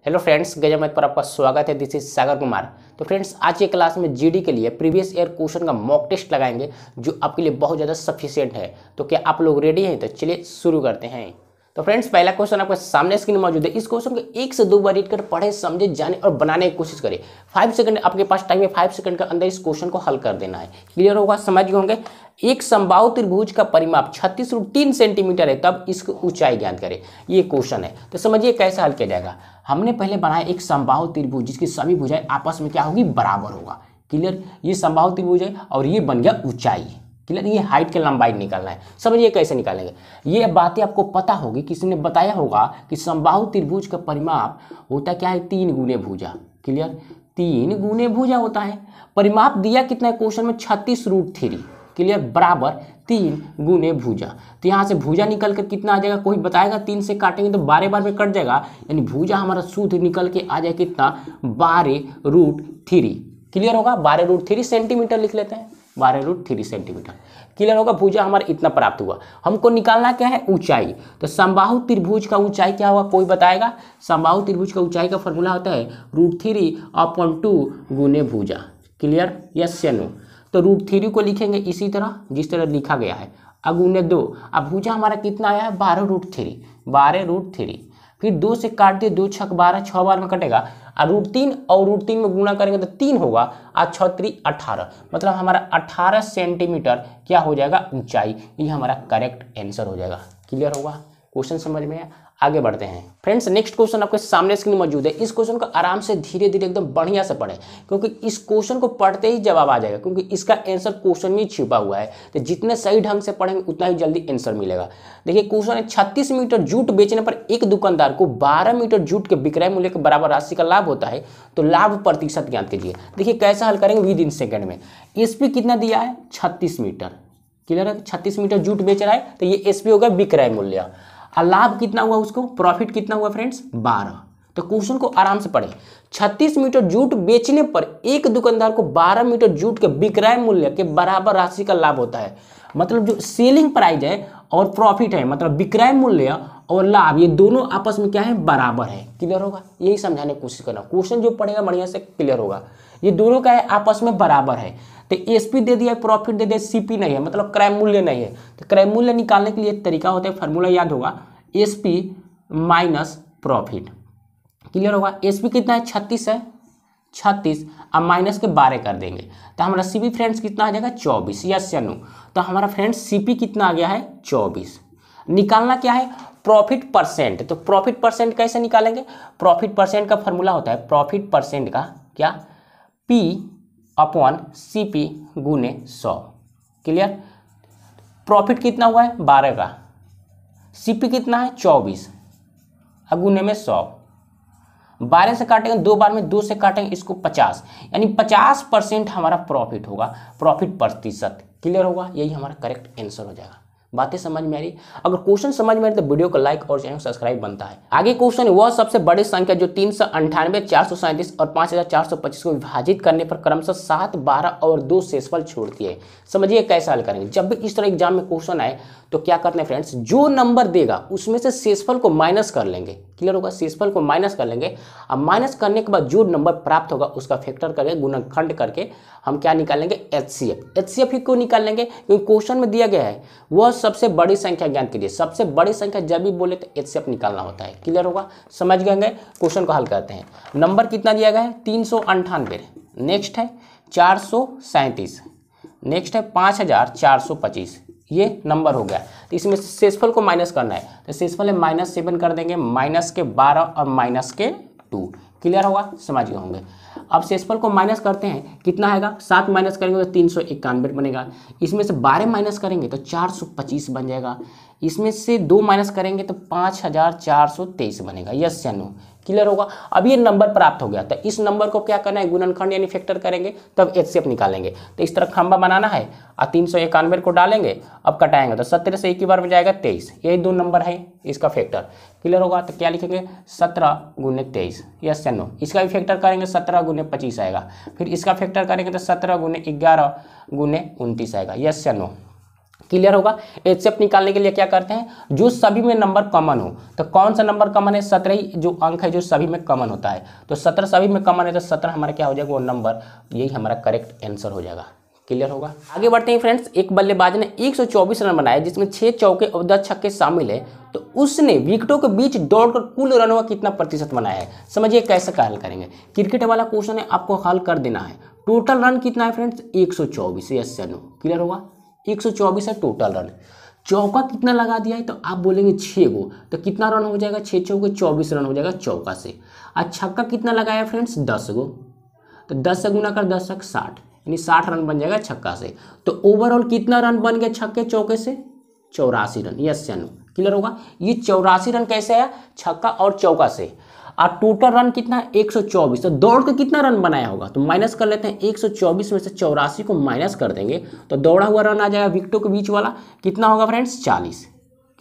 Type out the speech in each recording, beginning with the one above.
Hello friends, गजमत पर आपका स्वागत है। This is Sagar Kumar. तो फ्रेंड्स, आज के क्लास में जीडी के लिए प्रीवियस ईयर क्वेश्चन का मॉक टेस्ट लगाएंगे जो आपके लिए बहुत ज़्यादा सफिशिएंट है। तो क्या आप लोग रेडी हैं? तो चलिए शुरू करते हैं। तो फ्रेंड्स, पहला क्वेश्चन आपके सामने स्क्रीन में मौजूद है। इस क्वेश्चन को 1 से 2 बार रीड कर पढ़े, समझे, जाने और बनाने की कोशिश करें। 5 सेकंड आपके पास टाइम है। 5 सेकंड के अंदर इस क्वेश्चन को हल कर देना है। क्लियर होगा? समझ गए होंगे। एक समबाहु त्रिभुज का परिमाप 36√3 सेंटीमीटर है, तब इसकी ऊंचाई ज्ञात करें। ये क्वेश्चन है। तो समझिए कैसे हल किया जाएगा। हमने पहले बनाया एक समबाहु त्रिभुज जिसकी सभी भुजाएं आपस में क्या होगी, बराबर होगा। क्लियर? ये समबाहु त्रिभुज है और ये बन गया ऊंचाई। क्लियर? ये हाइट की लंबाई निकालना है। समझिए कैसे निकालेंगे। ये बातें आपको पता होगी, किसी ने बताया होगा कि समबाहु त्रिभुज का परिमाप होता क्या है, 3 गुने भुजा। क्लियर? 3 गुने भुजा होता है। परिमाप दिया कितना है क्वेश्चन में, 36√3। क्लियर? बराबर 3 गुने भुजा। तो यहाँ से भुजा निकल कर कितना आ जाएगा, कोई बताएगा? 3 से काटेंगे तो 12 बार में कट जाएगा, यानी भुजा हमारा शुद्ध निकल के आ जाए कितना, 12√3। क्लियर होगा? 12√3 सेंटीमीटर लिख लेते हैं। 12√3 सेंटीमीटर। क्लियर होगा? भुजा हमारा इतना प्राप्त हुआ। हमको निकालना क्या है, ऊंचाई। तो समबाहु त्रिभुज का ऊंचाई क्या होगा, कोई बताएगा? समबाहु त्रिभुज का ऊंचाई का फॉर्मूला होता है √3/2 गुने भुजा। क्लियर? यस या नो? तो √3 को लिखेंगे इसी तरह जिस तरह लिखा गया है, अगुने 2। अब भुजा हमारा कितना आया है, 12√3। 12√3 फिर 2 से काट दिए, 2 छक 12, 6 बार में कटेगा। और √3 और √3 में गुणा करेंगे तो 3 होगा, और 6 3 18, मतलब हमारा 18 सेंटीमीटर क्या हो जाएगा, ऊंचाई। ये हमारा करेक्ट आंसर हो जाएगा। क्लियर होगा? क्वेश्चन समझ में आया? आगे बढ़ते हैं फ्रेंड्स। नेक्स्ट क्वेश्चन आपके सामने स्क्रीन मौजूद है। इस क्वेश्चन को आराम से धीरे धीरे एकदम बढ़िया से पढ़ें, क्योंकि इस क्वेश्चन को पढ़ते ही जवाब आ जाएगा, क्योंकि इसका आंसर क्वेश्चन में छिपा हुआ है। तो जितने सही ढंग से पढ़ेंगे उतना ही जल्दी आंसर मिलेगा। देखिए क्वेश्चन है, 36 मीटर जूट बेचने पर एक दुकानदार को 12 मीटर जूट के विक्रय मूल्य के बराबर राशि का लाभ होता है, तो लाभ प्रतिशत ज्ञात कीजिए। देखिए कैसे हल करेंगे, विद इन सेकेंड में। एसपी कितना दिया है, 36 मीटर। क्लियर है? 36 मीटर जूट बेच रहा है, तो ये एसपी होगा विक्रय मूल्य। और लाभ कितना हुआ उसको, प्रॉफिट कितना हुआ फ्रेंड्स, 12। तो क्वेश्चन को आराम से पढ़ें। 36 मीटर जूट बेचने पर एक दुकानदार को 12 मीटर जूट के विक्रय मूल्य के बराबर राशि का लाभ होता है। मतलब जो सेलिंग प्राइस है और प्रॉफिट है, मतलब विक्रय मूल्य और लाभ, ये दोनों आपस में क्या है, बराबर है। क्लियर होगा? यही समझाने की कोशिश करना। क्वेश्चन जो पढ़ेगा बढ़िया से क्लियर होगा। ये दोनों का है, आपस में बराबर है। तो एसपी दे दिया, प्रॉफिट दे दिया, सीपी नहीं है, मतलब क्रय मूल्य नहीं है। तो क्रय मूल्य निकालने के लिए तरीका होता है, फार्मूला याद होगा, एसपी माइनस प्रॉफिट। क्लियर होगा? एसपी कितना है, 36 है। 36 अब माइनस के 12 कर देंगे तो हमारा सीपी फ्रेंड्स कितना आ जाएगा, 24। यस या नो? तो हमारा फ्रेंड्स सीपी कितना आ गया है, 24। निकालना क्या है, प्रॉफिट परसेंट। तो प्रॉफिट परसेंट कैसे निकालेंगे, प्रॉफिट परसेंट का फॉर्मूला होता है, प्रॉफिट परसेंट का क्या, P/CP गुने 100। क्लियर? प्रॉफिट कितना हुआ है, 12 का, सीपी कितना है, 24, गुने में 100। 12 से काटेंगे 2 बार में, 2 से काटेंगे इसको 50, यानी 50% हमारा प्रॉफिट होगा, प्रॉफिट प्रतिशत। क्लियर होगा? यही हमारा करेक्ट आंसर हो जाएगा। बातें समझ में आ रही? अगर क्वेश्चन समझ में आ रही तो वीडियो को लाइक और चैनल सब्सक्राइब बनता है। आगे क्वेश्चन है, वह सबसे बड़ी संख्या जो 398, 437 और 5425 को विभाजित करने पर क्रमशः 7, 12 और 2 शेषफल छोड़ती है। समझिए कैसे हल करेंगे। जब भी इस तरह एग्जाम में क्वेश्चन आए तो क्या करते हैं फ्रेंड्स, जो नंबर देगा उसमें से शेषफल को माइनस कर लेंगे। क्लियर होगा? शेषफल को माइनस कर लेंगे। अब माइनस करने के बाद जो नंबर प्राप्त होगा उसका फैक्टर करके, गुणनखंड करके हम क्या निकालेंगे, एचसीएफ। एचसीएफ ही क्यों निकाल लेंगे, क्योंकि क्वेश्चन में दिया गया है वह सबसे बड़ी संख्या ज्ञात कीजिए। सबसे बड़ी संख्या जब भी बोले तो एचसीएफ निकालना होता है। क्लियर होगा? समझ गए? क्वेश्चन को हल करते हैं। नंबर कितना दिया गया है, 398। नेक्स्ट है 437। नेक्स्ट है 5425। ये नंबर हो गया। तो इसमें शेषफल को माइनस करना है, तो शेषफल है -7 कर देंगे, माइनस के 12 और माइनस के 2। क्लियर होगा? समझ गए होंगे। अब शेषफल को माइनस करते हैं, कितना आएगा, 7 माइनस करेंगे तो 391 बनेगा। इसमें से 12 माइनस करेंगे तो 425 बन जाएगा। इसमें से 2 माइनस करेंगे तो 5423 बनेगा। यस या नो? क्लियर होगा? अब ये नंबर प्राप्त हो गया, तो इस नंबर को क्या करना है, गुणनखंड यानी फैक्टर करेंगे, तब एचसीएफ निकालेंगे। तो इस तरह खंबा बनाना है और 391 को डालेंगे, अब कटाएंगे तो 17 से एक ही बार में जाएगा 23। यही 2 नंबर है, इसका फैक्टर। क्लियर होगा? तो क्या लिखेंगे, 17 गुने 23। यस या नो? इसका भी फैक्टर करेंगे, 17 गुने 25 आएगा। फिर इसका फैक्टर करेंगे तो 17 गुने 11 गुने 29 आएगा। यस या नो? क्लियर होगा। एचसीएफ निकालने के लिए क्या करते हैं, जो सभी में नंबर कॉमन हो, तो कौन सा नंबर कॉमन है, 17 ही जो अंक है जो सभी में कॉमन होता है, तो 17 सभी में कॉमन है, तो 17 हमारा क्या हो जाएगा, वो नंबर, यही हमारा करेक्ट आंसर हो जाएगा। क्लियर होगा। आगे बढ़ते हैं फ्रेंड्स। एक बल्लेबाज ने 124 रन बनाए जिसमें 6 चौके और 10 छक्के शामिल है, तो उसने विकेटों के बीच दौड़कर कुल रनों का कितना प्रतिशत बनाया है। समझिए कैसे हल करेंगे। क्रिकेट वाला क्वेश्चन है, आपको हल कर देना है। टोटल रन कितना है फ्रेंड्स, 124। यस या नो, क्लियर होगा। 124 है टोटल रन। चौका कितना लगा दिया है, तो आप बोलेंगे 6 गो, तो कितना रन हो जाएगा, 6 चौके 24 रन हो जाएगा चौका से। आज छक्का कितना लगाया फ्रेंड्स, 10 गो, तो 10 से गुना कर 10 तक 60, यानी 60 रन बन जाएगा छक्का से। तो ओवरऑल कितना रन बन गया छक्के चौके से, 84 रन। यस या नो, क्लियर होगा। ये 84 रन कैसे आया, छक्का और चौका से। और टोटल रन कितना है, 124। तो दौड़ के कितना रन बनाया होगा, तो माइनस कर लेते हैं। 124 में से 84 को माइनस कर देंगे तो दौड़ा हुआ रन आ जाएगा विकेटों के बीच वाला, कितना होगा फ्रेंड्स, 40।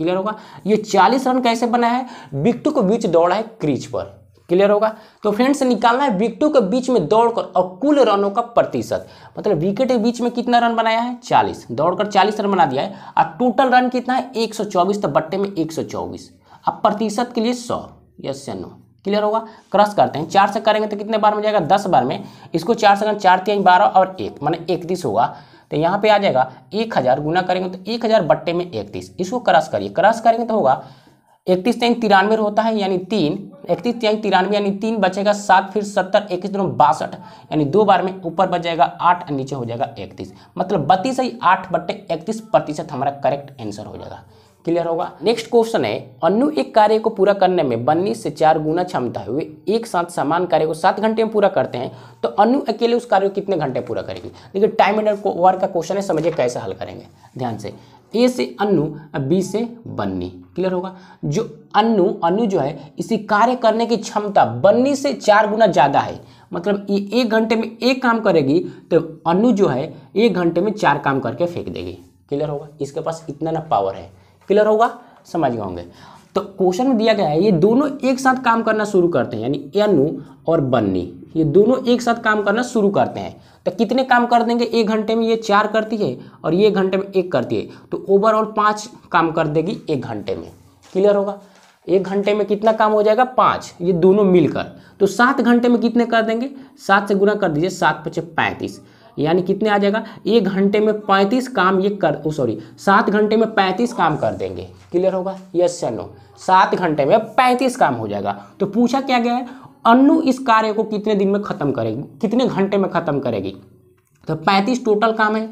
क्लियर होगा। ये 40 रन कैसे बनाया है, विकेटों के बीच दौड़ा है क्रीज पर। क्लियर होगा। तो फ्रेंड्स निकालना है विकेटों के बीच में दौड़कर और कुल रनों का प्रतिशत, मतलब विकेट के बीच में कितना रन बनाया है, 40, दौड़कर 40 रन बना दिया है। और टोटल रन कितना है, 124, तो बट्टे में 124। अब प्रतिशत के लिए 100। यस या नो, क्लियर होगा। क्रॉस करते हैं, 4 से करेंगे तो कितने बार में जाएगा, 10 बार में। इसको 4 से 4 3 12 और 1 माने 31 होगा। तो यहाँ पे आ जाएगा 1000, गुना करेंगे तो 1000 बट्टे में 31। इसको क्रॉस करिए, क्रॉस करेंगे तो होगा 31 3 93 होता है, यानी 3, 31 3 93 यानी 3 बचेगा 7, फिर 70, 21 दोनों 62, यानी 2 बार में ऊपर बच जाएगा 8 और नीचे हो जाएगा 31, मतलब 32 ही 8 बट्टे 31 प्रतिशत हमारा करेक्ट आंसर हो जाएगा। क्लियर होगा। नेक्स्ट क्वेश्चन है, अन्नू एक कार्य को पूरा करने में बन्नी से 4 गुना क्षमता है, वे एक साथ समान कार्य को 7 घंटे में पूरा करते हैं, तो अन्नू अकेले उस कार्य को कितने घंटे पूरा करेगी। देखिए टाइम एंड वर्क का क्वेश्चन है, समझिए कैसे हल करेंगे ध्यान से। ए से अन्नू, बी से बन्नी। क्लियर होगा। जो अन्नू जो है इसी कार्य करने की क्षमता बन्नी से 4 गुना ज़्यादा है, मतलब ये 1 घंटे में 1 काम करेगी, तो अन्नू जो है 1 घंटे में 4 काम करके फेंक देगी। क्लियर होगा। इसके पास इतना ना पावर है। क्लियर होगा, समझ गए होंगे। तो क्वेश्चन में दिया गया है ये दोनों एक साथ काम करना शुरू करते हैं, यानी अन्नू और बन्नी ये दोनों एक साथ काम करना शुरू करते हैं, तो कितने काम कर देंगे 1 घंटे में, ये 4 करती है और ये 1 घंटे में 1 करती है, तो ओवरऑल 5 काम कर देगी 1 घंटे में। क्लियर होगा। 1 घंटे में कितना काम हो जाएगा, 5, ये दोनों मिलकर। तो 7 घंटे में कितने कर देंगे, 7 से गुना कर दीजिए, 7 × 5 = 35, यानी कितने आ जाएगा, 1 घंटे में 35 काम ये 7 घंटे में 35 काम कर देंगे। क्लियर होगा। यस या नो, 7 घंटे में 35 काम हो जाएगा। तो पूछा क्या गया है, अन्नू इस कार्य को कितने दिन में खत्म करेगी, कितने घंटे में खत्म करेगी, तो 35 टोटल काम है।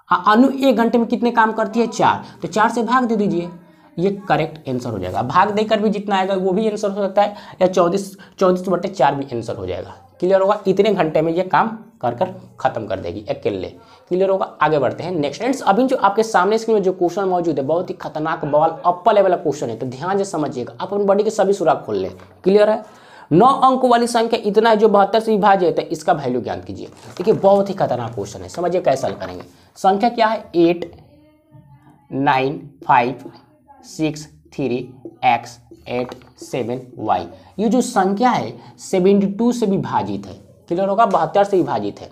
अन्नू 1 घंटे में कितने काम करती है, 4, तो 4 से भाग दे दीजिए, ये करेक्ट आंसर हो जाएगा। भाग देकर भी जितना आएगा वो भी आंसर हो सकता है, या 24/4 भी आंसर हो जाएगा। क्लियर होगा। इतने घंटे में ये काम कर खत्म कर देगी अकेले। क्लियर होगा। आगे बढ़ते हैं नेक्स्ट। फ्रेंड्स अभी जो आपके सामने स्क्रीन में जो क्वेश्चन मौजूद है बहुत ही खतरनाक बवाल अप्पर लेवल का क्वेश्चन है, तो ध्यान से समझिएगा। आप अपनी बॉडी के सभी सुराग खोल लें। क्लियर है। 9 अंक वाली संख्या इतना है जो 72 से विभाजित है, इसका वैल्यू ज्ञात कीजिए। देखिए बहुत ही खतरनाक क्वेश्चन है, समझिए कैसे हल करेंगे। संख्या क्या है, 8 9 5 6 3 x 8 7 y। ये जो संख्या है 72 से विभाजित है। क्लियर होगा। 72 से विभाजित है।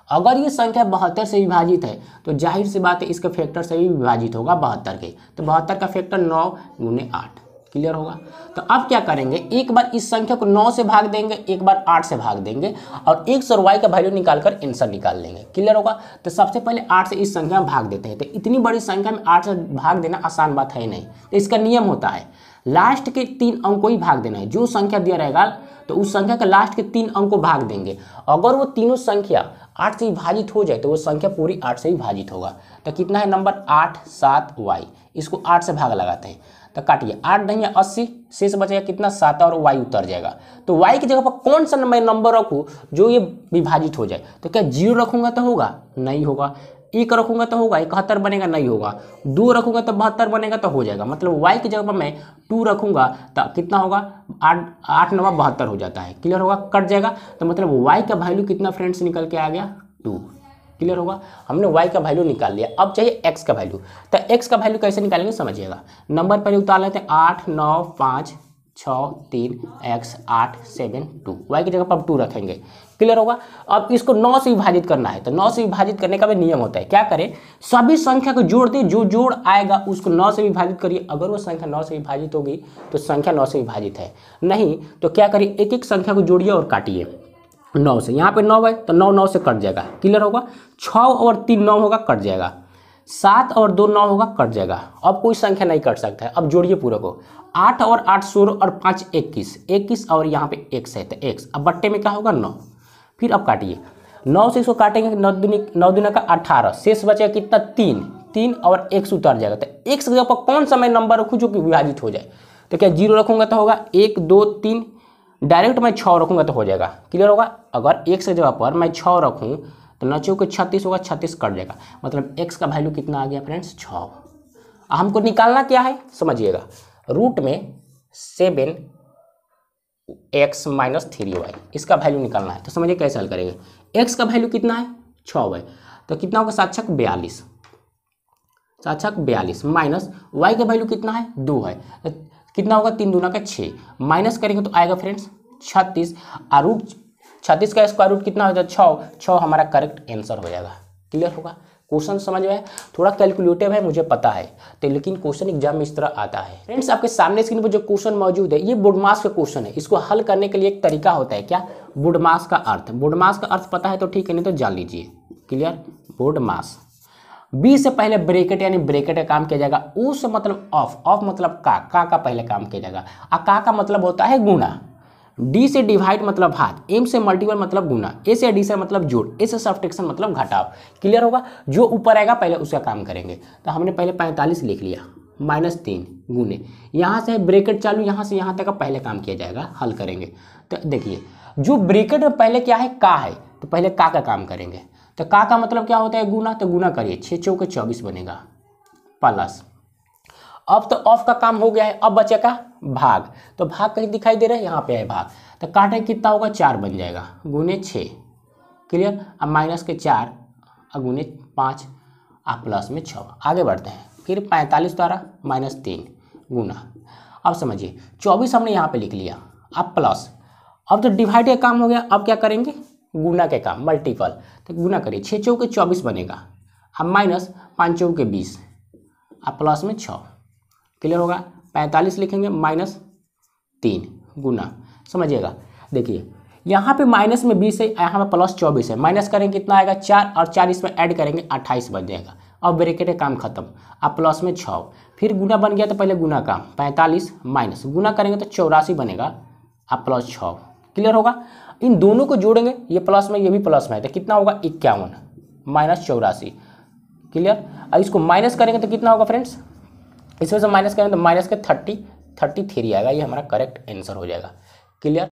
अगर ये संख्या 72 से विभाजित है तो जाहिर सी बात है इसके फैक्टर से भी विभाजित होगा 72 के, तो 72 का फैक्टर 9 × 8। क्लियर होगा। तो अब क्या करेंगे, एक बार इस संख्या को 9 से भाग देंगे, एक बार 8 से भाग देंगे और x और y का वैल्यू निकालकर आंसर निकाल लेंगे। क्लियर होगा। तो सबसे पहले 8 से इस संख्या में भाग देते हैं, तो इतनी बड़ी संख्या में 8 से भाग देना आसान बात है नहीं, तो इसका नियम होता है लास्ट के 3 अंक को ही भाग देना है। जो संख्या दिया रहेगा तो उस संख्या के लास्ट के 3 अंक को भाग देंगे। अगर वो तीनों संख्या 8 से विभाजित हो जाए तो वो संख्या पूरी 8 से विभाजित होगा। तो कितना है नंबर 8 7 y, इसको 8 से भाग लगाते हैं, तो काटिए 8 नहीं 80, शेष बचेगा कितना 7 और y उतर जाएगा। तो y की जगह पर कौन सा नंबर रखूँ जो ये विभाजित हो जाए, तो क्या 0 रखूँगा तो होगा, नहीं होगा। 1 रखूँगा तो होगा 71 बनेगा, नहीं होगा। 2 रखूँगा तो 72 बनेगा, तो हो जाएगा। मतलब y की जगह पर मैं 2 रखूँगा तो कितना होगा 8 9 72 हो जाता है। क्लियर होगा। कट जाएगा तो मतलब y का वैल्यू कितना फ्रेंड्स निकल के आ गया 2। क्लियर होगा। हमने y का वैल्यू निकाल लिया। अब चाहिए x का वैल्यू, तो x का वैल्यू कैसे निकालेंगे समझिएगा। नंबर पहले उतार लेते हैं 8 9 5 6 3 x 8 7 2, y की जगह पर 2 रखेंगे। क्लियर होगा। अब इसको 9 से विभाजित करना है, तो 9 से विभाजित करने का भी नियम होता है। क्या करें, सभी संख्या को जोड़ दें, जो जोड़ आएगा उसको 9 से विभाजित करिए। अगर वो संख्या 9 से विभाजित होगी तो संख्या 9 से विभाजित है, नहीं तो क्या करिए, एक एक संख्या को जोड़िए और काटिए 9 से। यहाँ पे 9 है तो 9 9 से कट जाएगा। क्लियर होगा। 6 और 3 9 होगा, कट जाएगा। 7 और 2 9 होगा, कट जाएगा। अब कोई संख्या नहीं कट सकता है। अब जोड़िए पूरा को। 8 और 8 16 और 5 21, 21 और यहाँ पे x है तो x। अब बट्टे में क्या होगा 9। फिर अब काटिए 9 से इसको काटेंगे, 9 दूना का 18, शेष बचेगा कितना 3 और x उतर जाएगा। तो x की जगह पर कौन सा मैं नंबर रखूँ जो कि विभाजित हो जाए, तो क्या 0 रखूँगा तो होगा 1 2 3, डायरेक्ट मैं 6 रखूँगा तो हो जाएगा। क्लियर होगा। अगर x की जगह पर मैं 6 रखूँ तो 9 चौके 36 होगा, 36 कट जाएगा। मतलब x का वैल्यू कितना आ गया फ्रेंड्स 6। हमको निकालना क्या है समझिएगा, रूट में 7x माइनस 3y, इसका वैल्यू निकालना है। तो समझिए कैसे हल करेंगे। x का वैल्यू कितना है 6 है, तो कितना होगा 7 छक 42, 7 छक 42 माइनस y का वैल्यू कितना है 2 है, तो कितना होगा 3 दूना का 6, माइनस करेंगे तो आएगा फ्रेंड्स 36, और रूट 36 का स्क्वायर रूट कितना हो जाएगा 6 हमारा करेक्ट आंसर हो जाएगा। क्लियर होगा। क्वेश्चन समझ में है, थोड़ा कैलकुलेटिव है मुझे पता है, तो लेकिन क्वेश्चन एग्जाम में इस तरह आता है। फ्रेंड्स आपके सामने स्क्रीन पर जो क्वेश्चन मौजूद है ये बुडमास का क्वेश्चन है। इसको हल करने के लिए एक तरीका होता है, क्या, बुडमास का अर्थ। बुडमास का अर्थ पता है तो ठीक है, नहीं तो जान लीजिए। क्लियर। बुडमास, बी से पहले ब्रैकेट यानी ब्रैकेट का काम किया जाएगा, ऊ से मतलब ऑफ मतलब का पहले काम किया जाएगा, और का मतलब होता है गुना, डी से डिवाइड मतलब भाग, एम से मल्टीपल मतलब गुना, ए से एडिशन मतलब जोड़, ए से सब्ट्रैक्शन मतलब घटाव। क्लियर होगा। जो ऊपर आएगा पहले उसका काम करेंगे। तो हमने पहले 45 लिख लिया, -3 गुने, यहाँ से ब्रैकेट चालू, यहाँ से यहाँ तक का पहले काम किया जाएगा, हल करेंगे। तो देखिए जो ब्रैकेट में पहले क्या है का है, तो पहले का काम करेंगे। तो का मतलब क्या होता है गुना, तो गुना करिए, 6 चौके 24 बनेगा, प्लस अब तो ऑफ का काम हो गया है, अब बचेगा भाग। तो भाग कहीं दिखाई दे रहा है, यहाँ पे है भाग, तो काटे कितना होगा 4 बन जाएगा, गुने 6। क्लियर। अब माइनस के 4 और गुने 5 और प्लस में 6। आगे बढ़ते हैं, फिर 45 द्वारा -3 गुना। अब समझिए 24 हमने यहाँ पे लिख लिया, अब प्लस, अब तो डिवाइड का काम हो गया, अब क्या करेंगे गुना के काम, मल्टीपल। तो गुना करिए, 6 चौके 24 बनेगा, अब माइनस 5 चौके 20 और प्लस में 6। क्लियर होगा। 45 लिखेंगे -3 गुना, समझिएगा। देखिए यहाँ पे माइनस में 20 है, यहाँ पे प्लस 24 है, माइनस करेंगे कितना आएगा 4, और 4 इसमें ऐड करेंगे 28 बन जाएगा। अब ब्रैकेट का काम खत्म, अब प्लस में 6, फिर गुना बन गया तो पहले गुना काम, 45 माइनस गुना करेंगे तो 84 बनेगा, अब प्लस 6। क्लियर होगा। इन दोनों को जोड़ेंगे, ये प्लस में ये भी प्लस में है, तो कितना होगा 51 -84। क्लियर। अब इसको माइनस करेंगे तो कितना होगा फ्रेंड्स, इसमें से माइनस करेंगे तो माइनस के 33 आएगा, ये हमारा करेक्ट आंसर हो जाएगा। क्लियर।